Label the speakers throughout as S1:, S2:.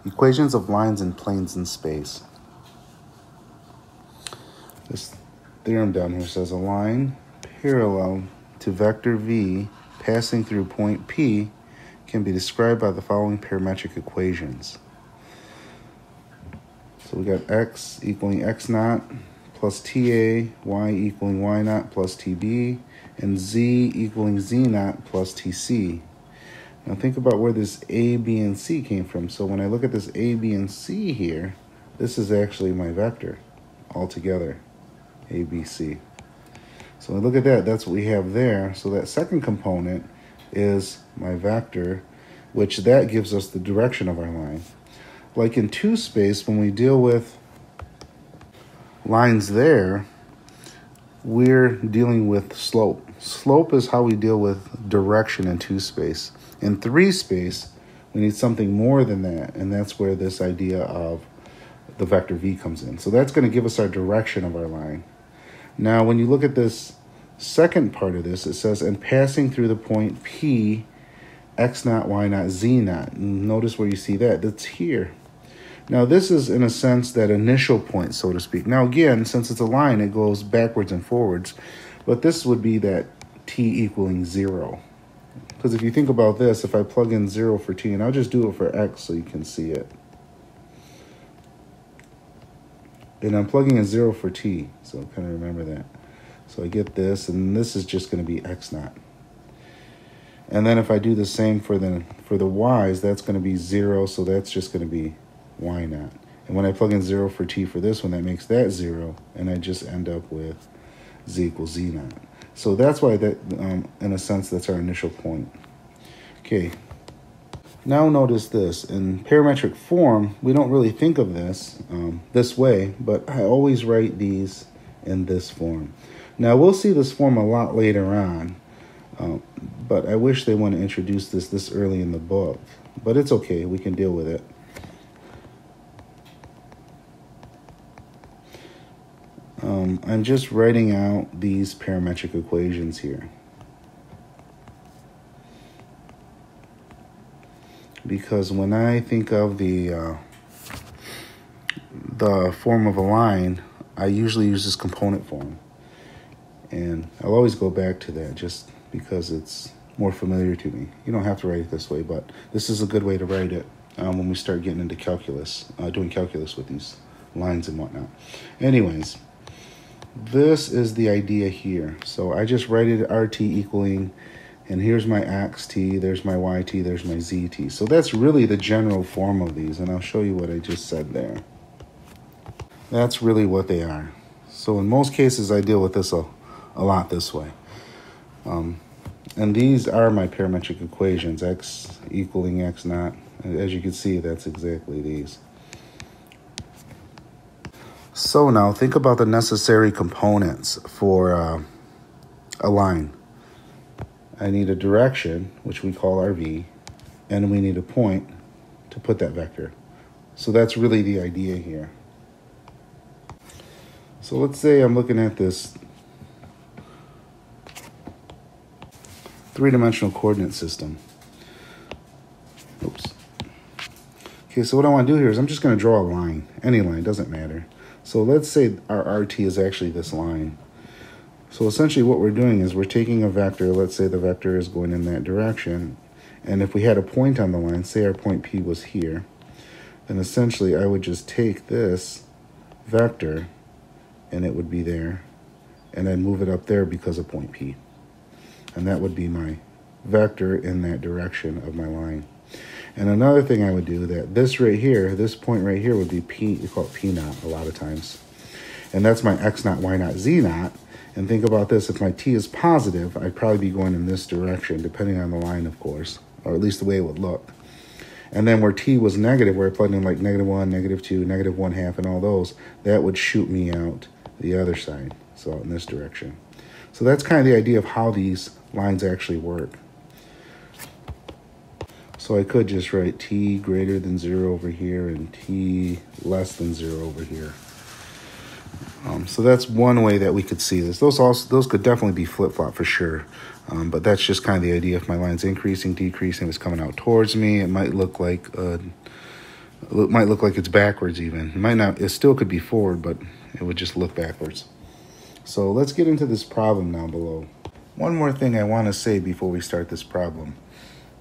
S1: Equations of lines and planes in space. This theorem down here says a line parallel to vector v passing through point P can be described by the following parametric equations. So we got x equaling x naught plus TA, y equaling y naught plus TB, and z equaling z naught plus TC. Now think about where this A, B, and C came from. So when I look at this A, B, and C here, this is actually my vector altogether, A, B, C. So when I look at that, that's what we have there. So that second component is my vector, which that gives us the direction of our line. Like in 2 space, when we deal with lines there, we're dealing with slope. Slope is how we deal with direction in 2 space. In 3 space, we need something more than that, and that's where this idea of the vector v comes in. So that's going to give us our direction of our line. Now, when you look at this second part of this, it says, and passing through the point P, x naught, y naught, z naught. Notice where you see that. That's here. Now, this is, in a sense, that initial point, so to speak. Now, again, since it's a line, it goes backwards and forwards. But this would be that t equaling 0. Because if you think about this, if I plug in 0 for t, and I'll just do it for x so you can see it. And I'm plugging in 0 for t, so kind of remember that. So I get this, and this is just going to be x naught. And then if I do the same for the y's, that's going to be 0, so that's just going to be y naught. And when I plug in 0 for t for this one, that makes that 0, and I just end up with z equals z naught. So that's why that, in a sense, that's our initial point. Okay. Now notice this. In parametric form, we don't really think of this this way, but I always write these in this form. Now, we'll see this form a lot later on, but I wish they wouldn't introduce this early in the book. But it's okay. We can deal with it. I'm just writing out these parametric equations here, because when I think of the form of a line, I usually use this component form, and I'll always go back to that just because it's more familiar to me. You don't have to write it this way, but this is a good way to write it when we start getting into calculus, doing calculus with these lines and whatnot. Anyways, this is the idea here. So I just write it RT equaling, and here's my XT, there's my YT, there's my ZT. So that's really the general form of these, and I'll show you what I just said there. That's really what they are. So in most cases, I deal with this a lot this way. And these are my parametric equations, X equaling X naught. As you can see, that's exactly these. So now think about the necessary components for a line. I need a direction, which we call our v, and we need a point to put that vector. So that's really the idea here. So let's say I'm looking at this 3-dimensional coordinate system. Oops. Okay, so what I want to do here is I'm just going to draw a line. Any line, doesn't matter. So let's say our RT is actually this line. So essentially what we're doing is we're taking a vector. Let's say the vector is going in that direction. And if we had a point on the line, say our point P was here, then essentially I would just take this vector, and it would be there, and I'd move it up there because of point P. And that would be my vector in that direction of my line. And another thing I would do, that this right here, this point right here would be P, we call it P naught a lot of times. And that's my X naught, Y naught, Z naught. And think about this, if my T is positive, I'd probably be going in this direction, depending on the line, of course, or at least the way it would look. And then where T was negative, where I plugged in like -1, -2, -1/2, and all those, that would shoot me out the other side, so in this direction. So that's kind of the idea of how these lines actually work. So I could just write t greater than 0 over here and t less than 0 over here. So that's one way that we could see this. Those could definitely be flip-flop for sure. But that's just kind of the idea. If my line's increasing, decreasing, it's coming out towards me, it might look like It might look like it's backwards even. It might not, it still could be forward, but it would just look backwards. So let's get into this problem now below. One more thing I want to say before we start this problem.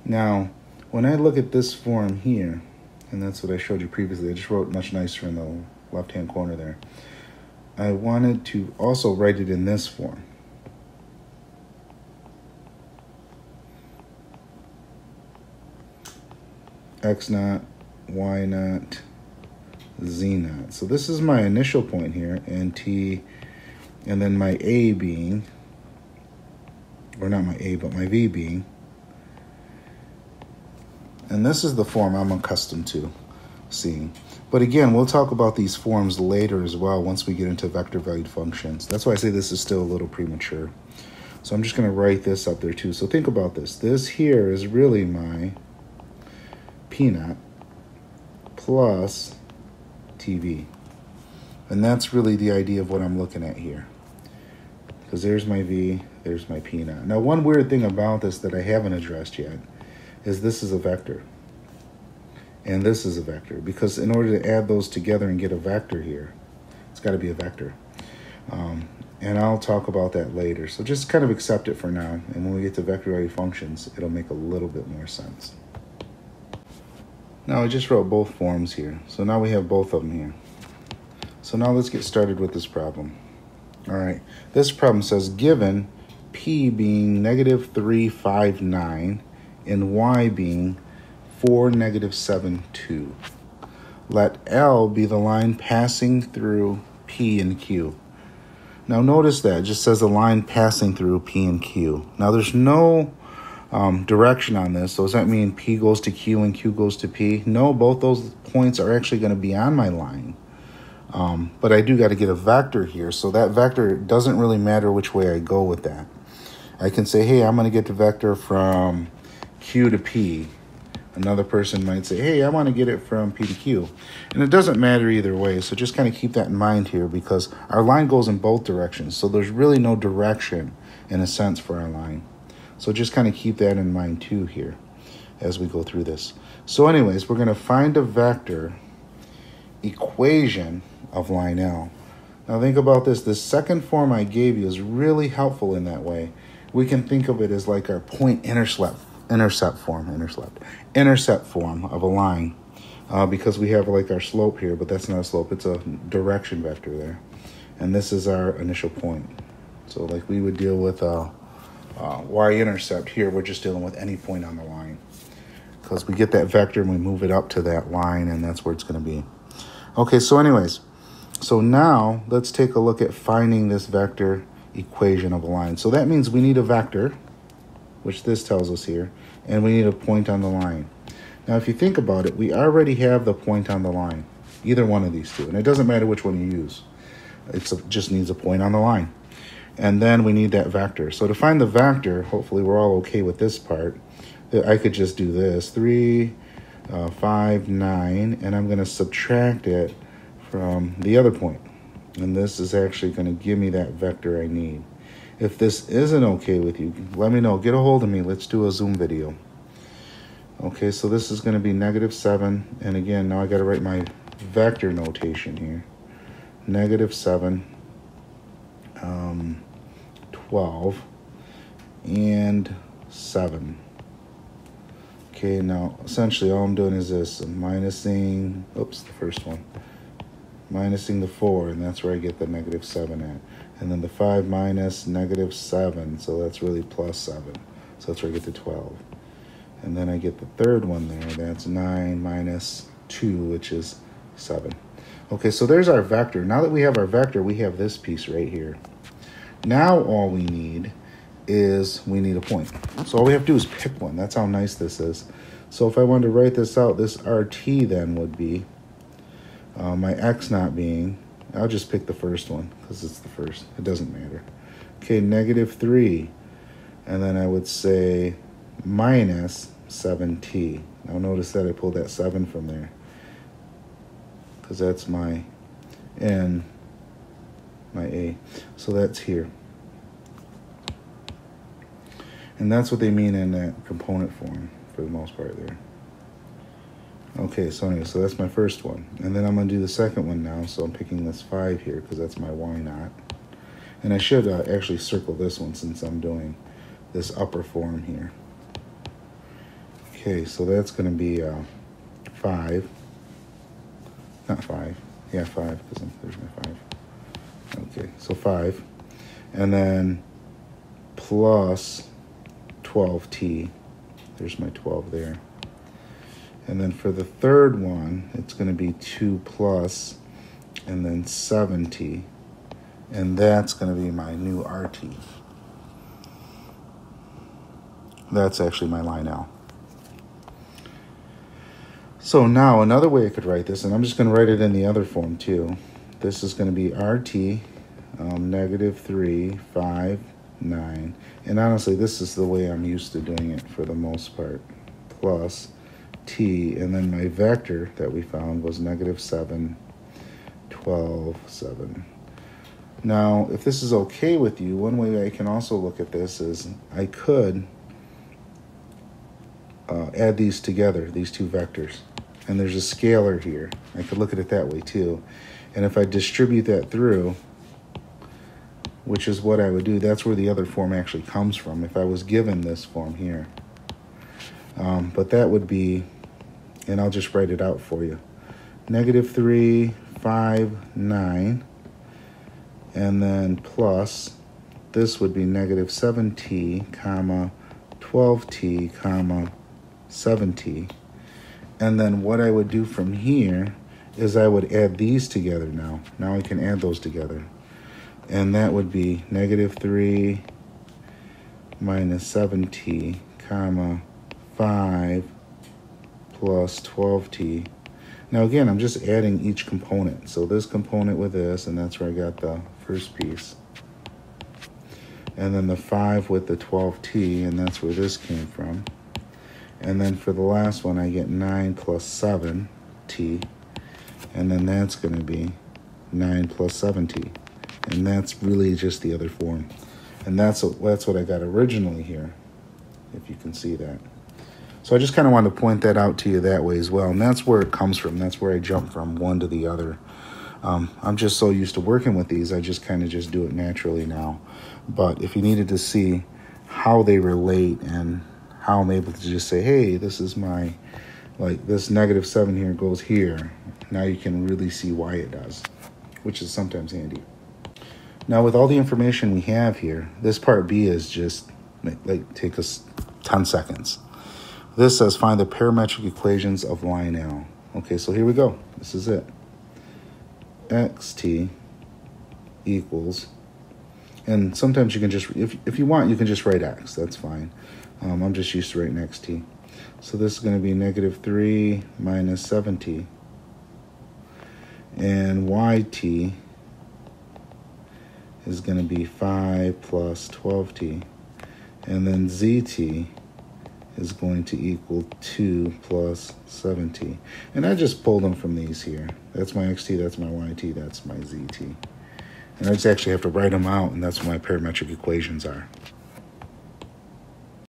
S1: Now, when I look at this form here, and that's what I showed you previously, I just wrote much nicer in the left-hand corner there. I wanted to also write it in this form. X naught, Y naught, Z naught. So this is my initial point here, and T, and then my A being, or not my A, but my V being, and this is the form I'm accustomed to seeing. But again, we'll talk about these forms later as well once we get into vector valued functions. That's why I say this is still a little premature. So I'm just going to write this up there too. So think about this. This here is really my P naught plus TV. And that's really the idea of what I'm looking at here. Because there's my V, there's my P naught. Now one weird thing about this that I haven't addressed yet is this is a vector. And this is a vector. Because in order to add those together and get a vector here, it's got to be a vector. And I'll talk about that later. So just kind of accept it for now. And when we get to vector valued functions, it'll make a little bit more sense. Now I just wrote both forms here. So now we have both of them here. So now let's get started with this problem. All right, this problem says given P being -359 and Y being 4, -7, 2. Let L be the line passing through P and Q. Now notice that it just says a line passing through P and Q. Now there's no direction on this. So does that mean P goes to Q and Q goes to P? No, both those points are actually going to be on my line. But I do got to get a vector here. So that vector doesn't really matter which way I go with that. I can say, hey, I'm going to get the vector from Q to P. Another person might say, hey, I want to get it from P to Q. And it doesn't matter either way. So just kind of keep that in mind here because our line goes in both directions. So there's really no direction in a sense for our line. So just kind of keep that in mind too here as we go through this. So anyways, we're going to find a vector equation of line L. Now think about this. This second form I gave you is really helpful in that way. We can think of it as like our point intercept form of a line because we have like our slope here, but that's not a slope. It's a direction vector there. And this is our initial point. So like we would deal with y-intercept here, we're just dealing with any point on the line because we get that vector and we move it up to that line and that's where it's going to be. Okay, so anyways, so now let's take a look at finding this vector equation of a line. So that means we need a vector, which this tells us here, and we need a point on the line. Now if you think about it, we already have the point on the line, either one of these two, and it doesn't matter which one you use. It just needs a point on the line. And then we need that vector. So to find the vector, hopefully we're all okay with this part, I could just do this, 3, 5, 9, and I'm going to subtract it from the other point. And this is actually going to give me that vector I need. If this isn't okay with you, let me know. Get a hold of me. Let's do a Zoom video. Okay, so this is going to be -7. And again, now I got to write my vector notation here. -7. 12 and 7. Okay, now essentially all I'm doing is this. I'm minusing, oops, the first one. Minusing the 4, and that's where I get the -7 at. And then the 5 minus -7, so that's really +7. So that's where I get the 12. And then I get the third one there. That's 9 minus 2, which is 7. Okay, so there's our vector. Now that we have our vector, we have this piece right here. Now all we need is we need a point. So all we have to do is pick one. That's how nice this is. So if I wanted to write this out, this RT then would be my X naught being, I'll just pick the first one because it's the first. It doesn't matter. Okay, -3. And then I would say minus 7t. Now notice that I pulled that 7 from there because that's my N, my A. So that's here. And that's what they mean in that component form for the most part there. Okay, so anyway, so that's my first one. And then I'm going to do the second one now. So I'm picking this 5 here because that's my y naught. And I should actually circle this one since I'm doing this upper form here. Okay, so that's going to be 5. Not 5. Yeah, 5 because there's my 5. Okay, so 5. And then plus 12t. There's my 12 there. And then for the third one, it's going to be 2 plus and then 7t. And that's going to be my new RT. That's actually my line L. So now another way I could write this, and I'm just going to write it in the other form too. This is going to be RT, negative 3, 5, 9. And honestly, this is the way I'm used to doing it for the most part. Plus t, and then my vector that we found was negative 7, 12, 7. Now, if this is okay with you, one way I can also look at this is I could add these together, these two vectors. And there's a scalar here. I could look at it that way too. And if I distribute that through, which is what I would do, that's where the other form actually comes from, if I was given this form here. But that would be, and I'll just write it out for you, negative 3, 5, 9, and then plus, this would be negative 7t, comma, 12t, comma, 7t. And then what I would do from here is I would add these together now. Now I can add those together. And that would be negative 3 minus 7t, comma, 5 plus 12t. Now again, I'm just adding each component. So this component with this, and that's where I got the first piece. And then the 5 with the 12t, and that's where this came from. And then for the last one, I get 9 plus 7t. And then that's going to be 9 plus 7t. And that's really just the other form. And that's what I got originally here, if you can see that. So I just kind of wanted to point that out to you that way as well. And that's where it comes from. That's where I jump from one to the other. I'm just so used to working with these, I just kind of just do it naturally now. But if you needed to see how they relate and how I'm able to just say, hey, this is my, like this negative 7 here goes here. Now you can really see why it does, which is sometimes handy. Now with all the information we have here, this part B is just, like take us 10 seconds. This says find the parametric equations of line L. Okay, so here we go. This is it. Xt equals, and sometimes you can just, if you want, you can just write x. That's fine. I'm just used to writing xt. So this is going to be negative 3 minus 7t. And yt is going to be 5 plus 12t. And then zt is going to equal 2 plus 7t. And I just pulled them from these here. That's my xt, that's my yt, that's my zt. And I just actually have to write them out, and that's what my parametric equations are.